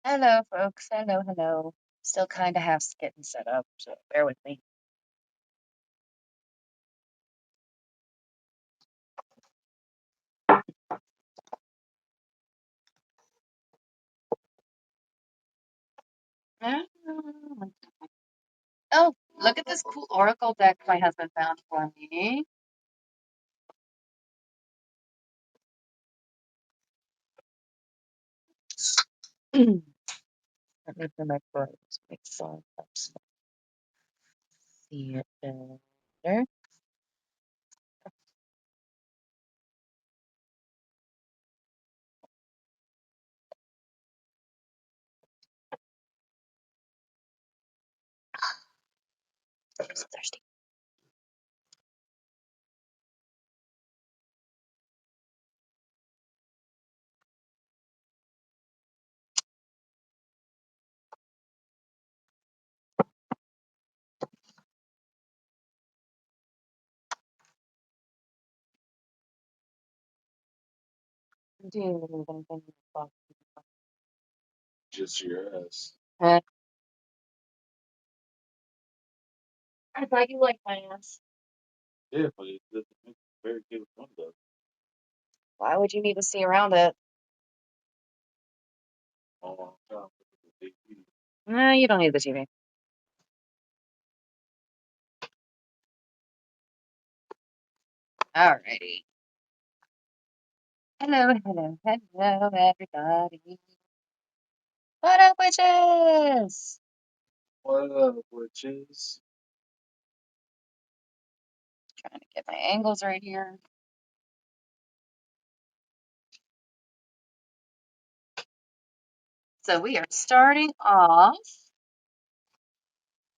Hello, folks. Hello, hello. Still kind of half getting set up, so bear with me. Oh, look at this cool oracle deck my husband found for me. Let me put my birds. Make sure that's see it better. I'm so thirsty. Just your ass. I thought you liked my ass. Yeah, but it doesn't make a very good window. Why would you need to see around it? On top of the TV. No, you don't need the TV. Alrighty. Hello, hello, hello, everybody. What up, witches? What up, witches? Trying to get my angles right here. So we are starting off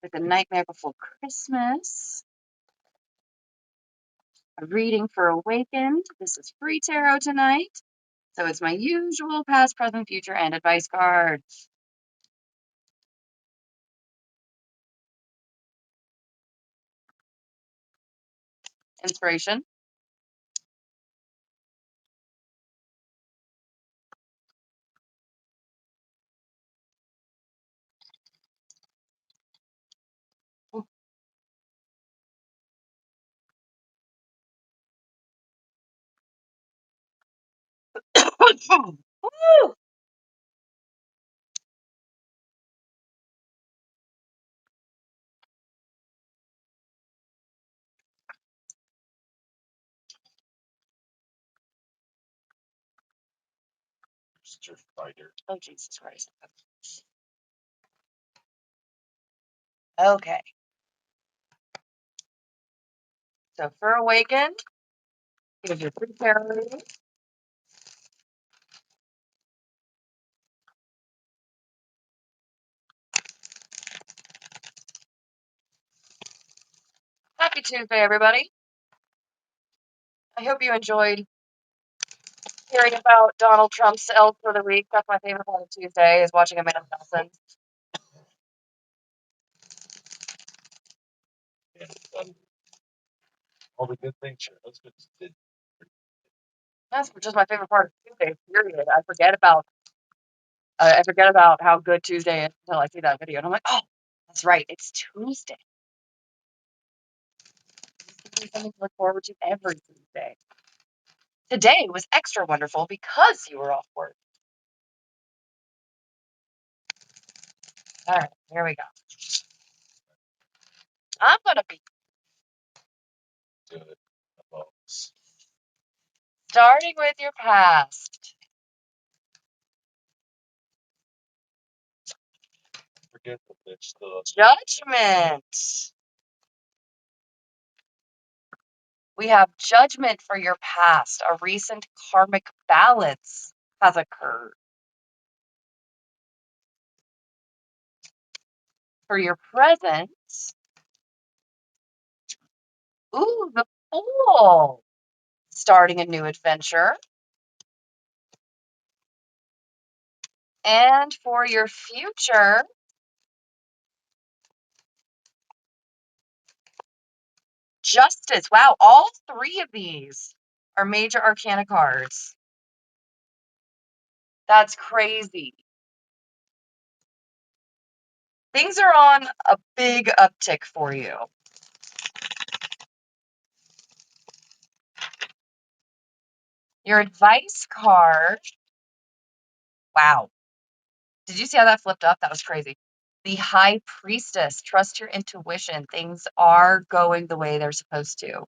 with A Nightmare Before Christmas, a reading for Awakened. This is free tarot tonight. So it's my usual past, present, future, and advice card. Inspiration. Woo! Mr. Fighter. Oh, Jesus Christ. Okay. So for Awakened, here's your free tarot reading. Happy Tuesday, everybody. I hope you enjoyed hearing about Donald Trump's elf for the week. That's my favorite part of Tuesday, is watching Amanda Nelson. And all the good things your husband did. That's just my favorite part of Tuesday, period. I forget about how good Tuesday is until I see that video. And I'm like, oh, that's right. It's Tuesday. Something to look forward to every Tuesday. Today was extra wonderful because you were off work. All right, here we go. I'm going to be Good. Folks. starting with your past. Forget the bitch stuff. Judgment. We have judgment for your past. A recent karmic balance has occurred. For your present, ooh, the Fool. Starting a new adventure. And for your future, Justice. Wow, all three of these are major arcana cards. That's crazy. Things are on a big uptick for you. Your advice card. Wow. Did you see how that flipped up? That was crazy. The High Priestess. Trust your intuition. Things are going the way they're supposed to.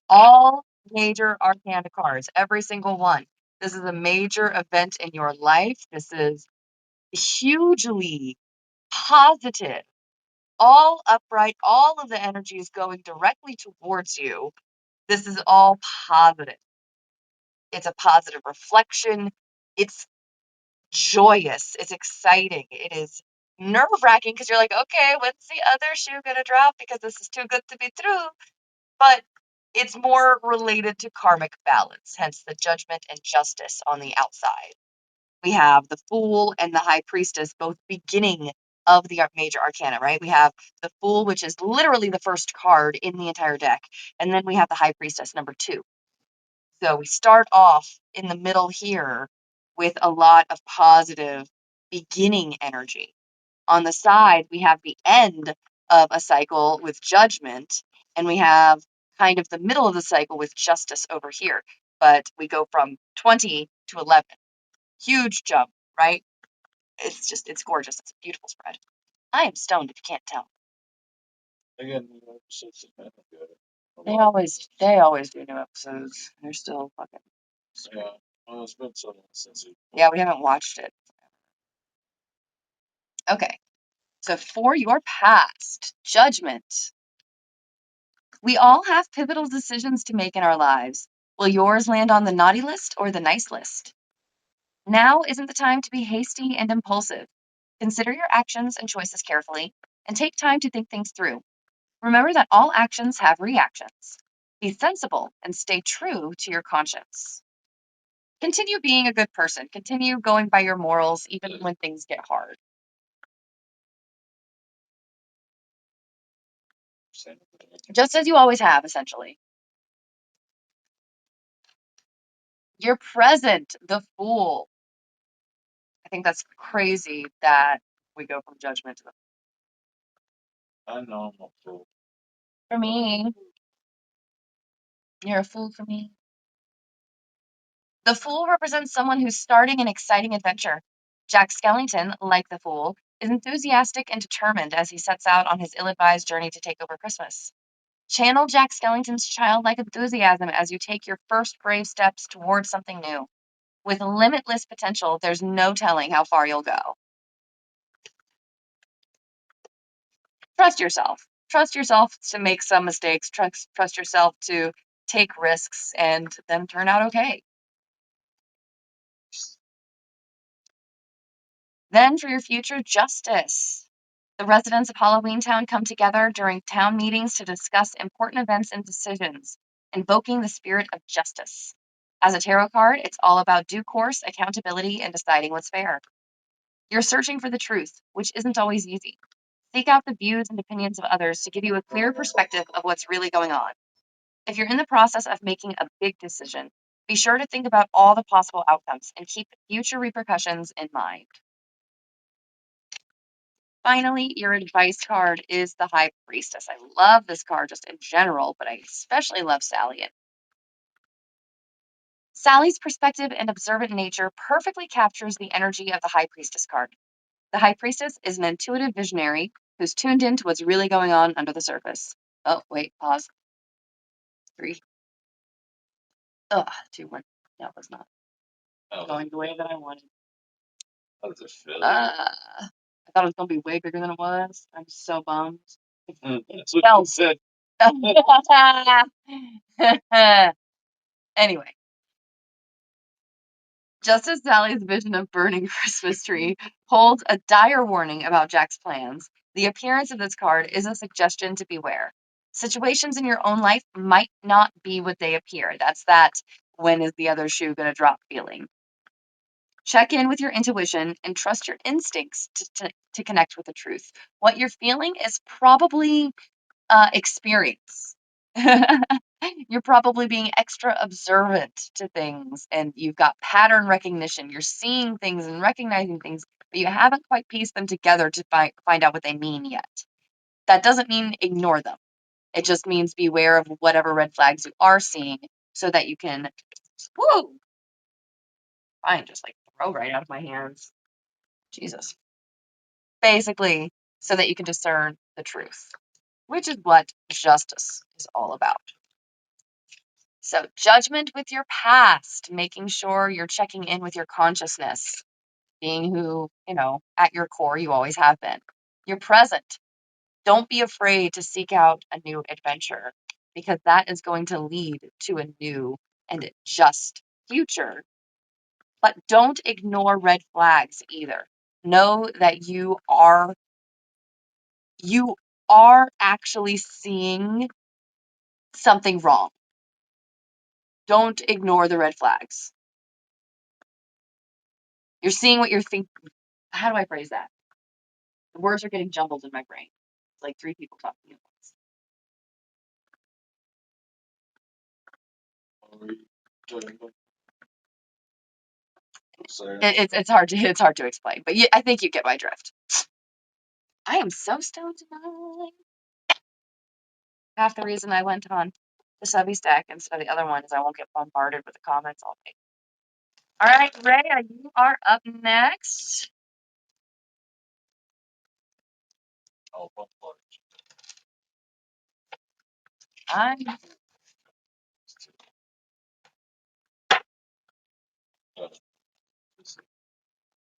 All major arcana cards, every single one. This is a major event in your life. This is hugely positive, all upright, all of the energy is going directly towards you. This is all positive. It's a positive reflection. It's joyous. It's exciting. It is nerve-wracking because you're like, okay, when's the other shoe gonna drop? Because this is too good to be true. But it's more related to karmic balance, hence the judgment and justice on the outside. We have the Fool and the High Priestess both beginning of the major arcana, right? We have the Fool, which is literally the first card in the entire deck, and then we have the High Priestess, number 2. So we start off in the middle here with a lot of positive beginning energy. On the side, we have the end of a cycle with Judgment, and we have kind of the middle of the cycle with Justice over here. But we go from 20 to 11. Huge jump, right? It's gorgeous. It's a beautiful spread. I am stoned if you can't tell. Again, new episodes have been good. They always do new episodes. They're still fucking. Yeah, well, it's been so long since it. Yeah, we haven't watched it. Okay, so for your past, Judgment. We all have pivotal decisions to make in our lives. Will yours land on the naughty list or the nice list? Now isn't the time to be hasty and impulsive. Consider your actions and choices carefully and take time to think things through. Remember that all actions have reactions. Be sensible and stay true to your conscience. Continue being a good person. Continue going by your morals even when things get hard. Just as you always have, essentially. Your present, the Fool. I think that's crazy that we go from Judgment to the. I know I'm a fool. For me, you're a fool for me. The Fool represents someone who's starting an exciting adventure. Jack Skellington, like the Fool, is enthusiastic and determined as he sets out on his ill-advised journey to take over Christmas. Channel Jack Skellington's childlike enthusiasm as you take your first brave steps towards something new. With limitless potential, there's no telling how far you'll go. Trust yourself. Trust yourself to make some mistakes. Trust yourself to take risks and them turn out okay. Then for your future, Justice. The residents of Halloween Town come together during town meetings to discuss important events and decisions, invoking the spirit of justice. As a tarot card, it's all about due course, accountability, and deciding what's fair. You're searching for the truth, which isn't always easy. Seek out the views and opinions of others to give you a clear perspective of what's really going on. If you're in the process of making a big decision, be sure to think about all the possible outcomes and keep future repercussions in mind. Finally, your advice card is the High Priestess. I love this card just in general, but I especially love Sally. Sally's perspective and observant nature perfectly captures the energy of the High Priestess card. The High Priestess is an intuitive visionary who's tuned into what's really going on under the surface. Oh, wait, pause. 3. Ugh, 2, 1. That was not going the way that I wanted. How does it feel? I thought it was going to be way bigger than it was. I'm so bummed. That's what you said. Anyway, just as Sally's vision of burning Christmas tree holds a dire warning about Jack's plans, the appearance of this card is a suggestion to beware. Situations in your own life might not be what they appear. That's that when is the other shoe going to drop feeling. Check in with your intuition and trust your instincts to connect with the truth. What you're feeling is probably experience. You're probably being extra observant to things and you've got pattern recognition. You're seeing things and recognizing things but you haven't quite pieced them together to find out what they mean yet. That doesn't mean ignore them. It just means beware of whatever red flags you are seeing so that you can, whoo, fine, just like throw right out of my hands. Jesus. Basically, so that you can discern the truth, which is what justice is all about. So, judgment with your past, making sure you're checking in with your consciousness, being who, at your core you always have been. Your present. Don't be afraid to seek out a new adventure because that is going to lead to a new and just future. But don't ignore red flags either. Know that you are actually seeing something wrong. Don't ignore the red flags. You're seeing what you're thinking. How do I phrase that? The words are getting jumbled in my brain. It's like three people talking at once. It's hard to explain, but I think you get my drift. I am so stoned tonight. Half the reason I went on the subby stack instead of the other one is I won't get bombarded with the comments all day. All right, Rhea, you are up next. Oh, one more. I'm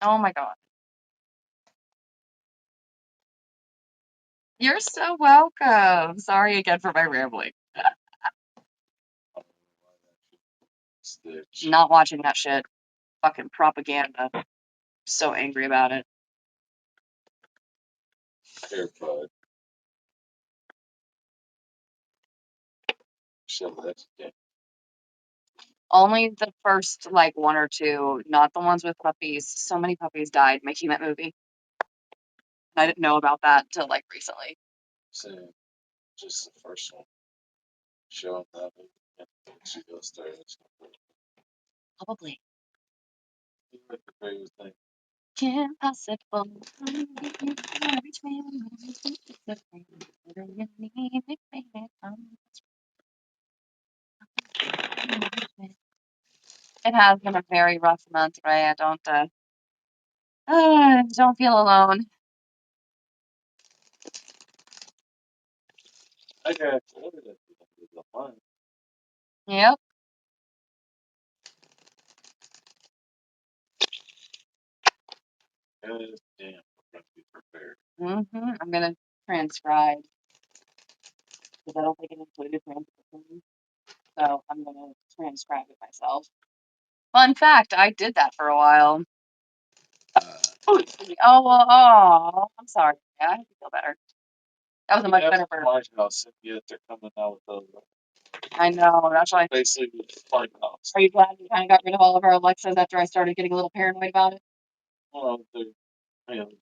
Oh my God. You're so welcome. Sorry again for my rambling. Stitch. Not watching that shit. Fucking propaganda. So angry about it. AirPod. Shove that again. Only the first like one or two, not the ones with puppies. So many puppies died making that movie. I didn't know about that until like recently. Same. Just the first one. Showing that movie. And then she goes there. Probably. You make the greatest thing. Impossible. It has been a very rough month, Ray. I don't feel alone. I got ordered at the end of the month. Yep. God damn, I'm gonna be prepared. I'm gonna transcribe because I don't think it included transcription. So I'm gonna transcribe it myself. Fun fact, I did that for a while. I'm sorry. Yeah, I hope you feel better. That was a much better burp. White House, and yet they're coming out with those. I know. That's why. Basically, with the White House. Are you glad we kind of got rid of all of our Alexas after I started getting a little paranoid about it? Well, they're really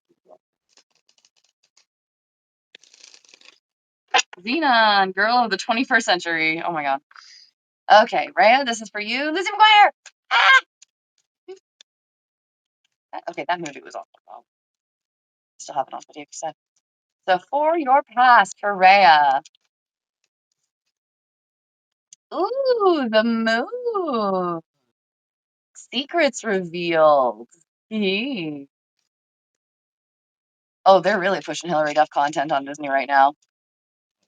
Xenon, girl of the 21st century. Oh my god. Okay, Rhea, this is for you. Lizzie McGuire! Ah! Okay, that movie was awful. Well, still have it on video cassette. So for your past, for Rhea. Ooh, the moon. Secrets revealed. Hee. Oh, they're really pushing Hillary Duff content on Disney right now.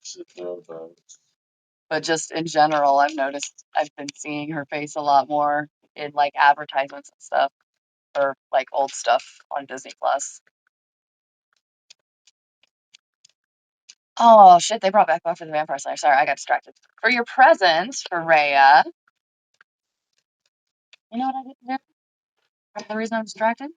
should know about. But just in general, I've noticed I've been seeing her face a lot more in like advertisements and stuff, or like old stuff on Disney Plus. Oh shit, they brought back Buffy the Vampire Slayer. Sorry, I got distracted. For your present, for Rhea. You know what I did there? The reason I'm distracted?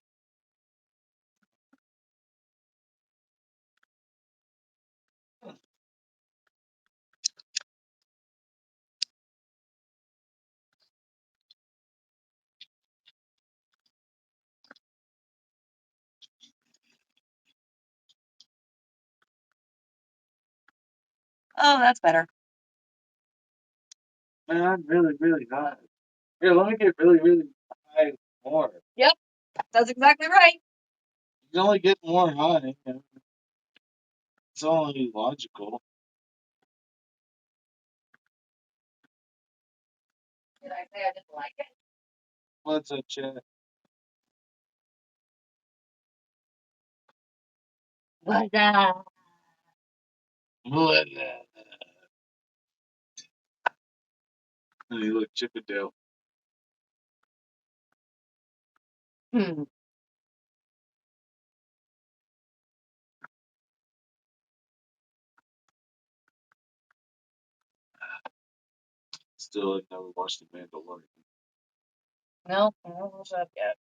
Oh, that's better. Man, I'm really, really hot. Here, let me get really, really high more. Yep, that's exactly right. You can only get more high. It's only logical. Did I say I didn't like it? What's a chat? But What? And you look Chippendale. hmm. Still have never watched The Mandalorian. No, I haven't watched that yet.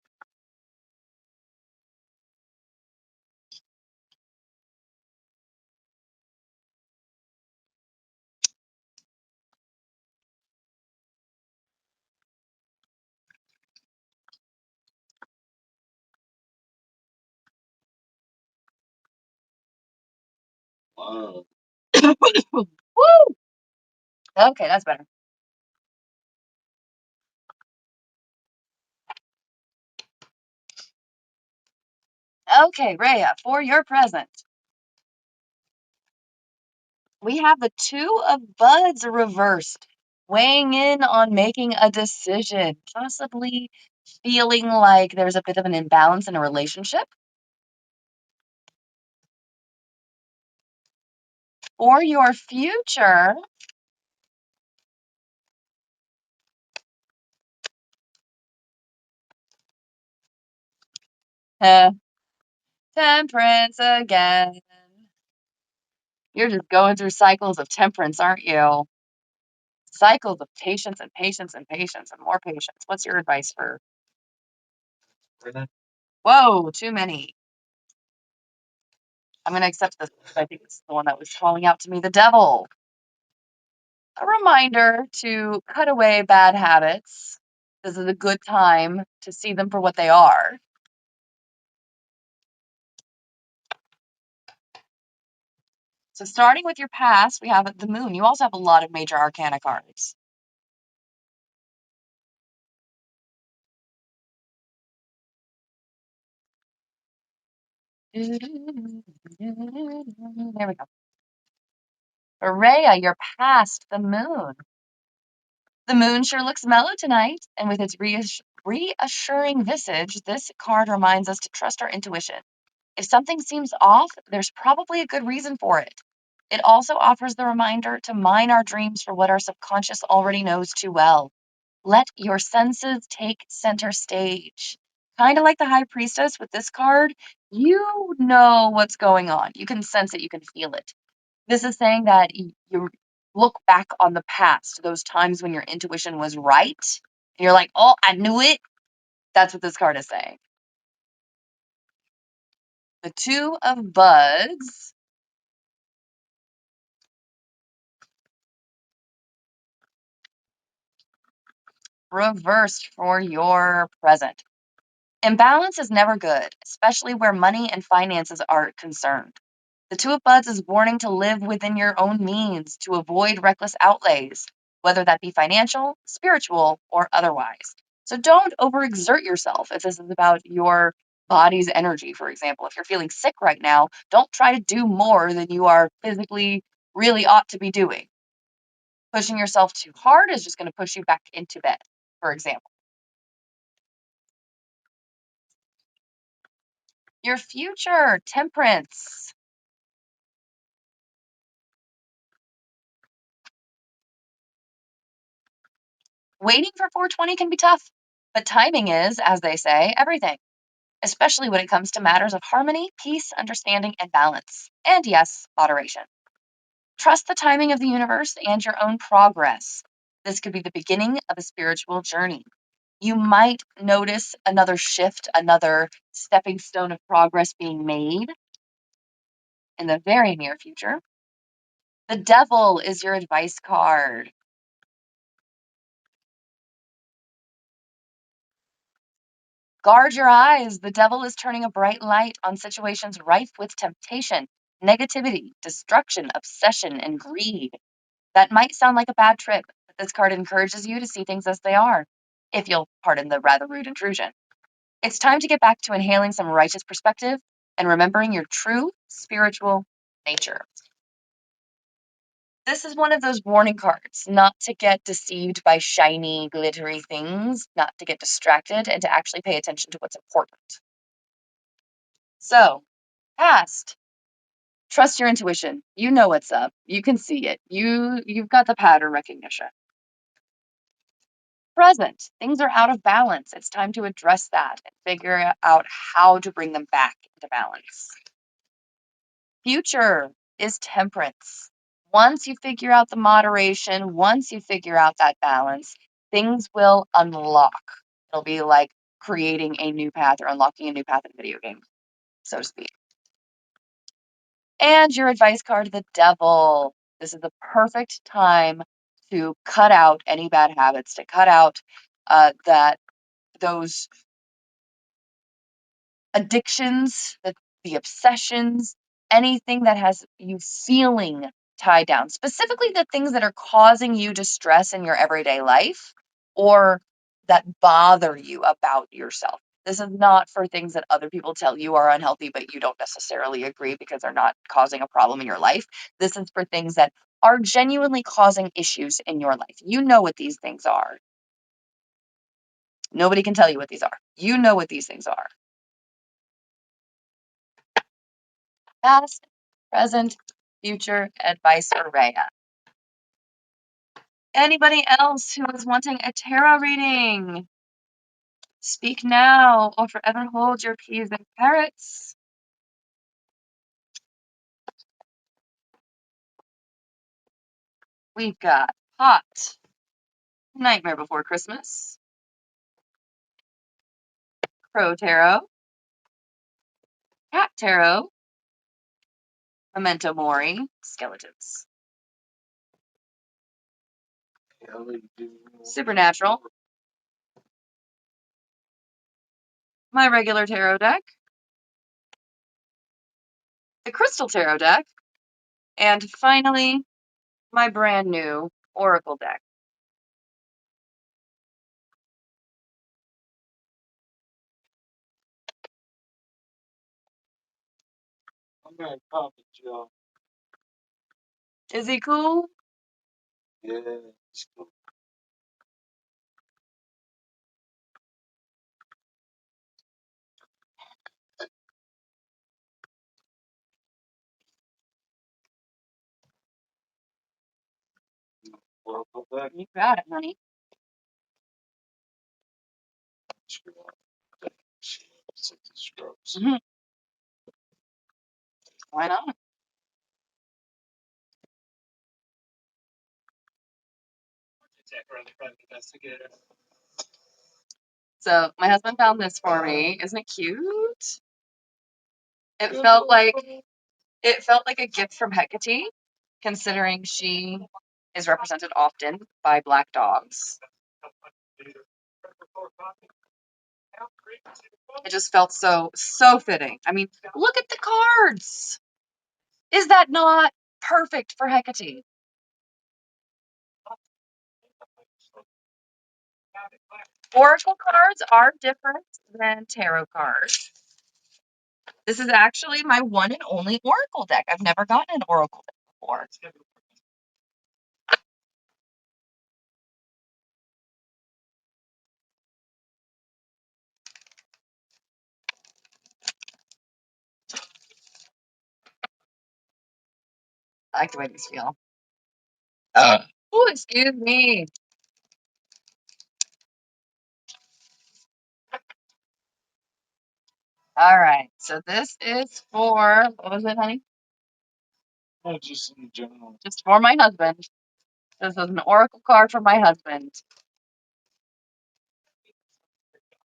Wow. Woo! Okay, that's better. Okay, Rhea, for your present, we have the Two of Buds reversed, weighing in on making a decision, possibly feeling like there's a bit of an imbalance in a relationship. For your future, uh, Temperance again. You're just going through cycles of temperance, aren't you? Cycles of patience and patience and patience and more patience. What's your advice for? Whoa, too many. I'm going to accept this. I think it's the one that was calling out to me, the devil. A reminder to cut away bad habits. This is a good time to see them for what they are. So, starting with your past, we have the moon. You also have a lot of major arcana cards. There we go. Araya, your past, the moon. The moon sure looks mellow tonight, and with its reassuring visage, this card reminds us to trust our intuition. If something seems off, there's probably a good reason for it. It also offers the reminder to mine our dreams for what our subconscious already knows too well. Let your senses take center stage. Kind of like the High Priestess with this card, you know what's going on. You can sense it, you can feel it. This is saying that you look back on the past, those times when your intuition was right, and you're like, oh, I knew it. That's what this card is saying. The Two of Buds. Reversed for your present. Imbalance is never good, especially where money and finances are concerned. The Two of Buds is warning to live within your own means, to avoid reckless outlays, whether that be financial, spiritual, or otherwise. So don't overexert yourself if this is about your body's energy, for example. If you're feeling sick right now, don't try to do more than you are physically really ought to be doing. Pushing yourself too hard is just going to push you back into bed, for example. Your future, temperance. Waiting for 420 can be tough, but timing is, as they say, everything, especially when it comes to matters of harmony, peace, understanding, and balance. And yes, moderation. Trust the timing of the universe and your own progress. This could be the beginning of a spiritual journey. You might notice another shift, another stepping stone of progress being made in the very near future. The devil is your advice card. Guard your eyes. The devil is turning a bright light on situations rife with temptation, negativity, destruction, obsession, and greed. That might sound like a bad trip, but this card encourages you to see things as they are, if you'll pardon the rather rude intrusion. It's time to get back to inhaling some righteous perspective and remembering your true spiritual nature. This is one of those warning cards, not to get deceived by shiny, glittery things, not to get distracted, and to actually pay attention to what's important. So, past, trust your intuition. You know what's up. You can see it. You've got the pattern recognition. Present, things are out of balance. It's time to address that and figure out how to bring them back into balance. Future is temperance. Once you figure out the moderation, once you figure out that balance, things will unlock. It'll be like creating a new path or unlocking a new path in a video game, so to speak. And your advice card, the devil. This is the perfect time to cut out any bad habits, to cut out those addictions, the obsessions, anything that has you feeling tied down, specifically the things that are causing you distress in your everyday life or that bother you about yourself. This is not for things that other people tell you are unhealthy, but you don't necessarily agree because they're not causing a problem in your life. This is for things that are genuinely causing issues in your life. You know what these things are. Nobody can tell you what these are. You know what these things are. Past, present, future advice for Rhea. Anybody else who is wanting a tarot reading? Speak now or forever hold your peas and carrots. We've got Hot, Nightmare Before Christmas, Crow Tarot, Cat Tarot, Memento Mori, Skeletons, Supernatural, my regular tarot deck, the Crystal Tarot deck, and finally, my brand new Oracle deck. I'm gonna copy Joe. Is he cool? Yeah, it's cool. Oracle deck. You got it, honey. Mhm. Why not? So my husband found this for me. Isn't it cute? It felt like a gift from Hecate, considering she is represented often by black dogs. It just felt so fitting. I mean, look at the cards. Is that not perfect for Hecate? Oracle cards are different than tarot cards. This is actually my one and only Oracle deck. I've never gotten an Oracle deck before. I like the way these feel. Oh, excuse me. All right. So this is for, what was it, honey? No, just in general. Just for my husband. This is an Oracle card for my husband.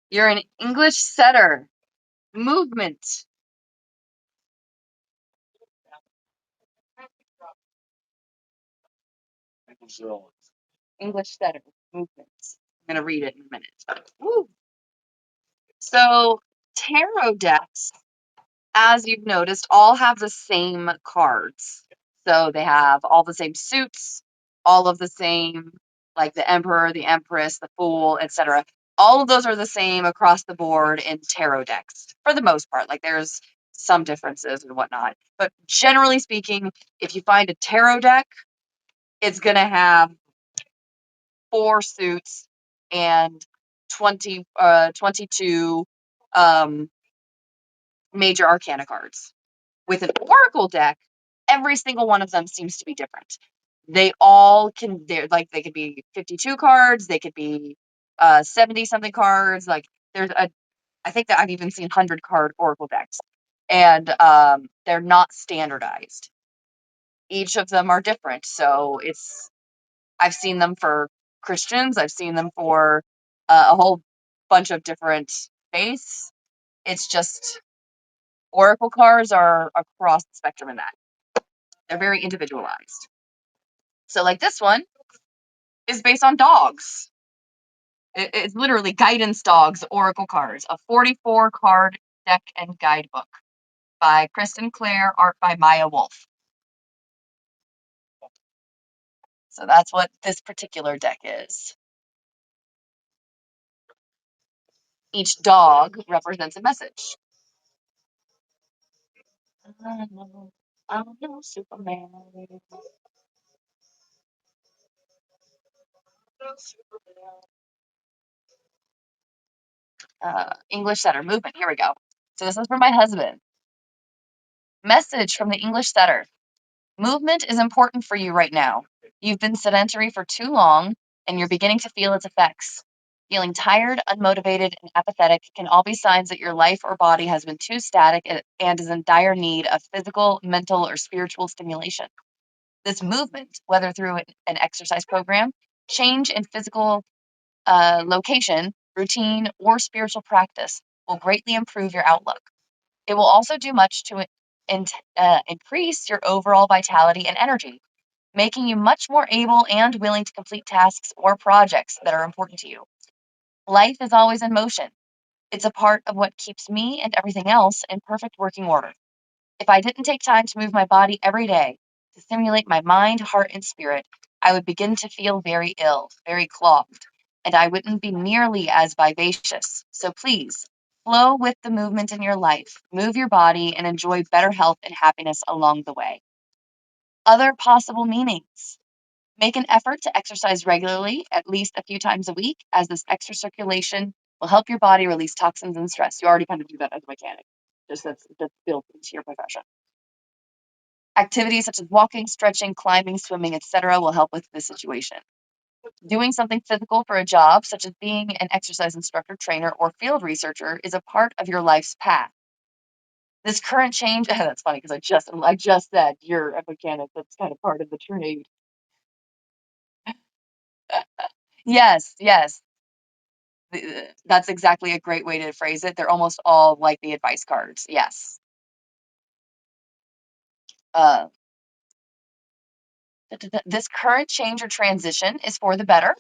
You're an English setter. Movement. English setter. Movement. I'm going to read it in a minute. Woo. So tarot decks, as you've noticed, all have the same cards. So they have all the same suits, all of the same, like the Emperor, the Empress, the Fool, etc. All of those are the same across the board in tarot decks for the most part. Like there's some differences and whatnot. But generally speaking, if you find a tarot deck, it's going to have 4 suits and 22 major arcana cards. With an oracle deck, every single one of them seems to be different. They all can, they could be 52 cards, they could be 70 something cards. Like I think that I've even seen 100 card oracle decks, and they're not standardized. Each of them are different. So I've seen them for Christians, I've seen them for a whole bunch of different faiths. It's just oracle cards are across the spectrum in that. They're very individualized. So, like this one is based on dogs. It's literally guidance dogs, oracle cards, a 44 card deck and guidebook by Kristen Clare, art by Maya Wolf. So that's what this particular deck is. Each dog represents a message. I know Superman. English setter movement. Here we go. So this is for my husband. Message from the English setter. Movement is important for you right now. You've been sedentary for too long, and you're beginning to feel its effects. Feeling tired, unmotivated, and apathetic can all be signs that your life or body has been too static and is in dire need of physical, mental, or spiritual stimulation. This movement, whether through an exercise program, change in physical location, routine, or spiritual practice, will greatly improve your outlook. It will also do much to increase your overall vitality and energy, making you much more able and willing to complete tasks or projects that are important to you. Life is always in motion. It's a part of what keeps me and everything else in perfect working order. If I didn't take time to move my body every day to stimulate my mind, heart, and spirit, I would begin to feel very ill, very clogged, and I wouldn't be nearly as vivacious. So please, flow with the movement in your life, move your body, and enjoy better health and happiness along the way. Other possible meanings. Make an effort to exercise regularly, at least a few times a week, as this extra circulation will help your body release toxins and stress. You already kind of do that as a mechanic. Just that's built into your profession. Activities such as walking, stretching, climbing, swimming, etc. will help with this situation. Doing something physical for a job, such as being an exercise instructor, trainer, or field researcher, is a part of your life's path. This current change, that's funny because I just said you're a mechanic. That's kind of part of the trade. Yes, yes. That's exactly a great way to phrase it. They're almost all like the advice cards. Yes. Uh, this current change or transition is for the better.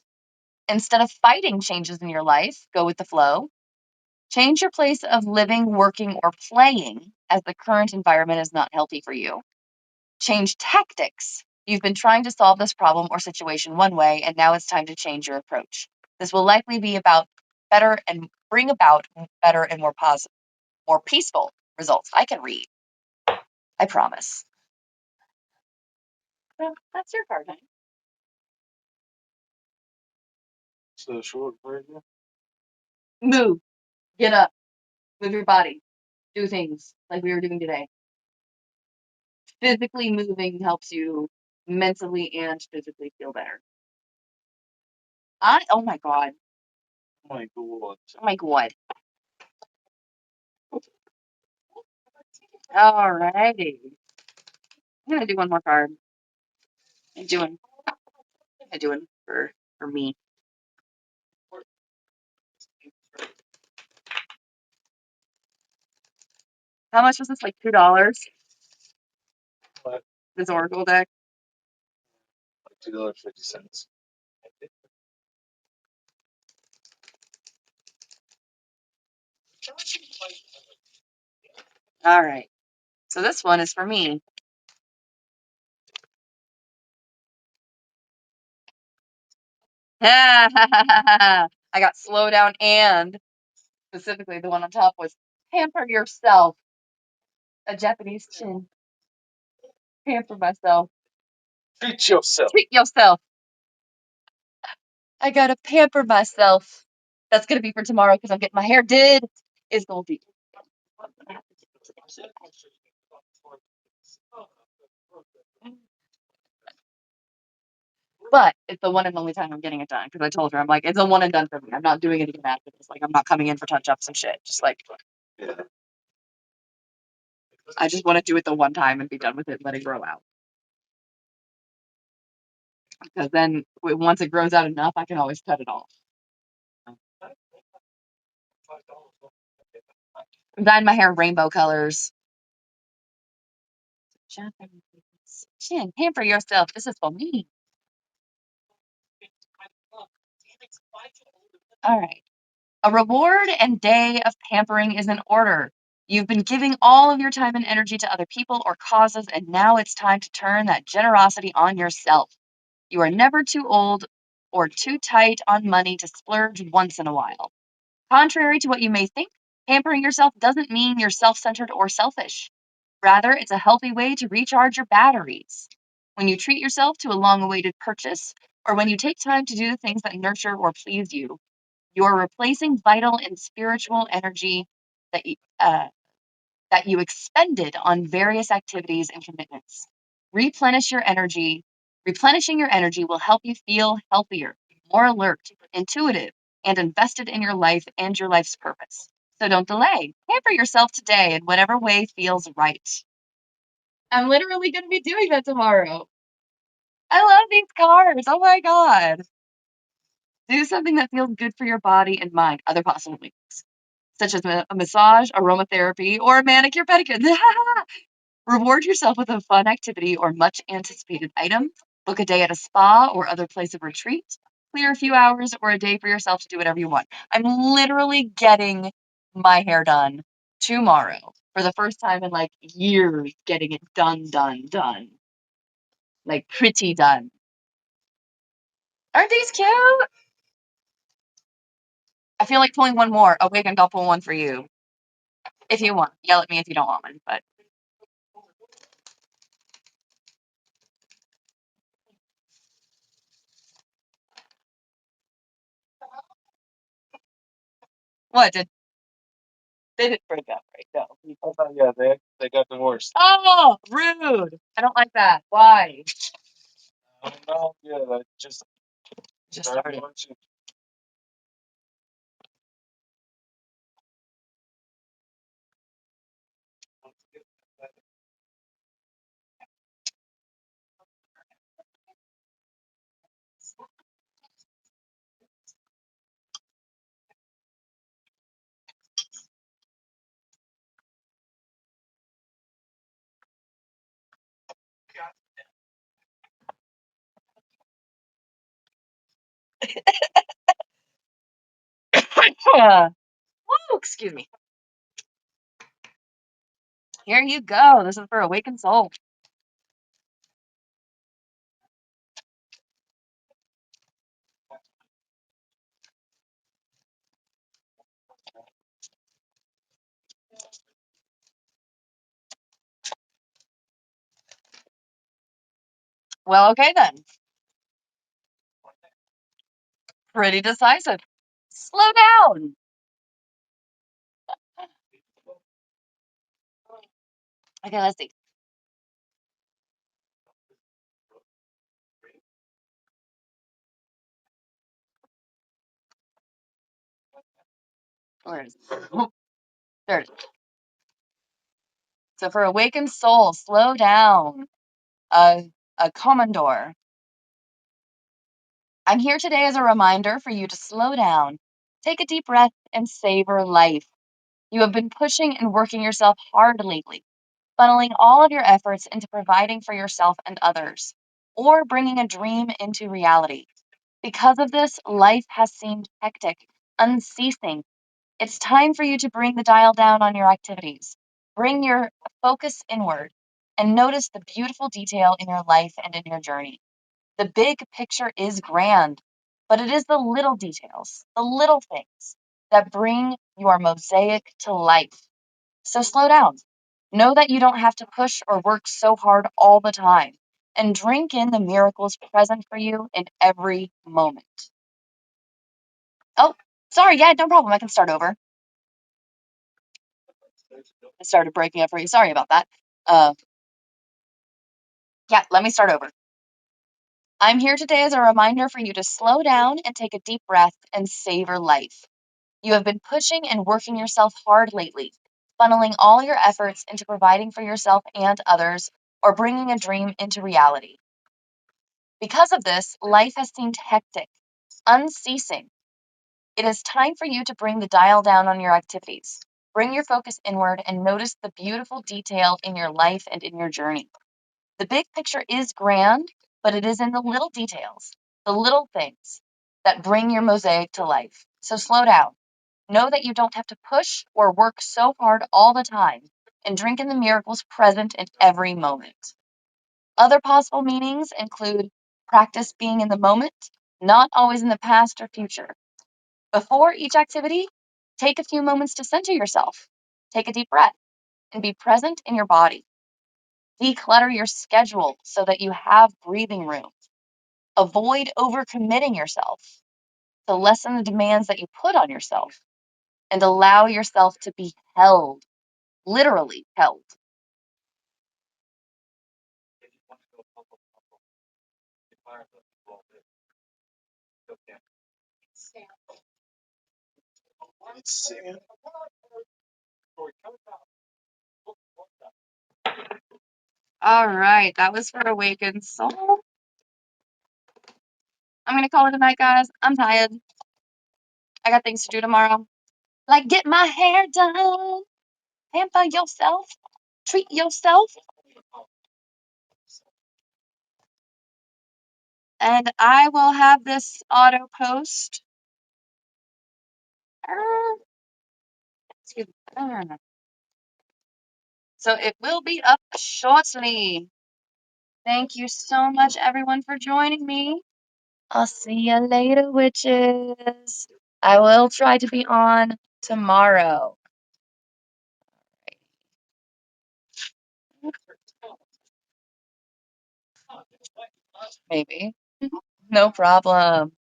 Instead of fighting changes in your life, go with the flow. Change your place of living, working, or playing as the current environment is not healthy for you. Change tactics. You've been trying to solve this problem or situation one way, and now it's time to change your approach. This will likely be about better and bring about better and more positive, more peaceful results. I can read. I promise. Well, that's your card, honey. So short version. Move. Get up. Move your body. Do things like we were doing today. Physically moving helps you mentally and physically feel better. Oh my God. Oh my god. Oh my God. Alrighty. I'm gonna do one more card. I'm doing for me. How much was this? Like $2? What? This Oracle deck? Like $2.50. Alright. So this one is for me. I got slow down, and specifically the one on top was pamper yourself. A Japanese chin. Pamper myself. Treat yourself. Treat yourself. I gotta pamper myself. That's gonna be for tomorrow because I'm getting my hair did. Is gonna be. But it's the one and only time I'm getting it done because I told her I'm like it's a one and done for me. I'm not doing it again after this. Like I'm not coming in for touch ups and shit. Just like Yeah. I just want to do it the one time and be done with it and let it grow out. Because then once it grows out enough, I can always cut it off. I'm dyeing my hair rainbow colors. Chin, pamper yourself. This is for me. All right. A reward and day of pampering is in order. You've been giving all of your time and energy to other people or causes, and now it's time to turn that generosity on yourself. You are never too old or too tight on money to splurge once in a while. Contrary to what you may think, pampering yourself doesn't mean you're self centered or selfish. Rather, it's a healthy way to recharge your batteries. When you treat yourself to a long awaited purchase, or when you take time to do the things that nurture or please you, you're replacing vital and spiritual energy that that you expended on various activities and commitments. Replenish your energy. Replenishing your energy will help you feel healthier, more alert, intuitive, and invested in your life and your life's purpose. So don't delay. Pamper yourself today in whatever way feels right. I'm literally going to be doing that tomorrow. I love these cards. Oh my God. Do something that feels good for your body and mind. Other possibilities, such as a massage, aromatherapy, or a manicure pedicure. Reward yourself with a fun activity or much anticipated item. Book a day at a spa or other place of retreat. Clear a few hours or a day for yourself to do whatever you want. I'm literally getting my hair done tomorrow for the first time in like years, getting it done. Like pretty done. Aren't these cute? I feel like pulling one more. Awakened, I'll pull one for you. If you want. Yell at me if you don't want one, but what? They didn't break up, right? No. Oh, yeah, they got divorced. Oh, rude. I don't like that. Why? I don't know. Yeah, that just Started. watching. Woo, excuse me. Here you go. This is for Awakened Soul. Well, okay then. Pretty decisive. Slow down. Okay, let's see. Where is it? Oh, there it is. So for Awakened Soul, slow down. A commandor. I'm here today as a reminder for you to slow down. Take a deep breath and savor life. You have been pushing and working yourself hard lately, funneling all of your efforts into providing for yourself and others, or bringing a dream into reality. Because of this, life has seemed hectic, unceasing. It's time for you to bring the dial down on your activities. Bring your focus inward and notice the beautiful detail in your life and in your journey. The big picture is grand, but it is the little details, the little things that bring your mosaic to life. So slow down. Know that you don't have to push or work so hard all the time, and drink in the miracles present for you in every moment. Oh, sorry. Yeah, no problem. I can start over. I started breaking up for you. Sorry about that. Uh, yeah, let me start over. I'm here today as a reminder for you to slow down and take a deep breath and savor life. You have been pushing and working yourself hard lately, funneling all your efforts into providing for yourself and others, or bringing a dream into reality. Because of this, life has seemed hectic, unceasing. It is time for you to bring the dial down on your activities. Bring your focus inward and notice the beautiful detail in your life and in your journey. The big picture is grand, but it is in the little details, the little things that bring your mosaic to life. So slow down. Know that you don't have to push or work so hard all the time, and drink in the miracles present in every moment. Other possible meanings include practice being in the moment, not always in the past or future. Before each activity, take a few moments to center yourself. Take a deep breath and be present in your body. Declutter your schedule so that you have breathing room. Avoid overcommitting yourself to lessen the demands that you put on yourself, and allow yourself to be held, literally held. All right, that was for Awakened Soul. I'm gonna call it a night, guys. I'm tired. I got things to do tomorrow. Like get my hair done, pamper yourself, treat yourself, and I will have this auto post. Excuse me. So it will be up shortly. Thank you so much, everyone, for joining me. I'll see you later, witches. I will try to be on tomorrow. Maybe. No problem.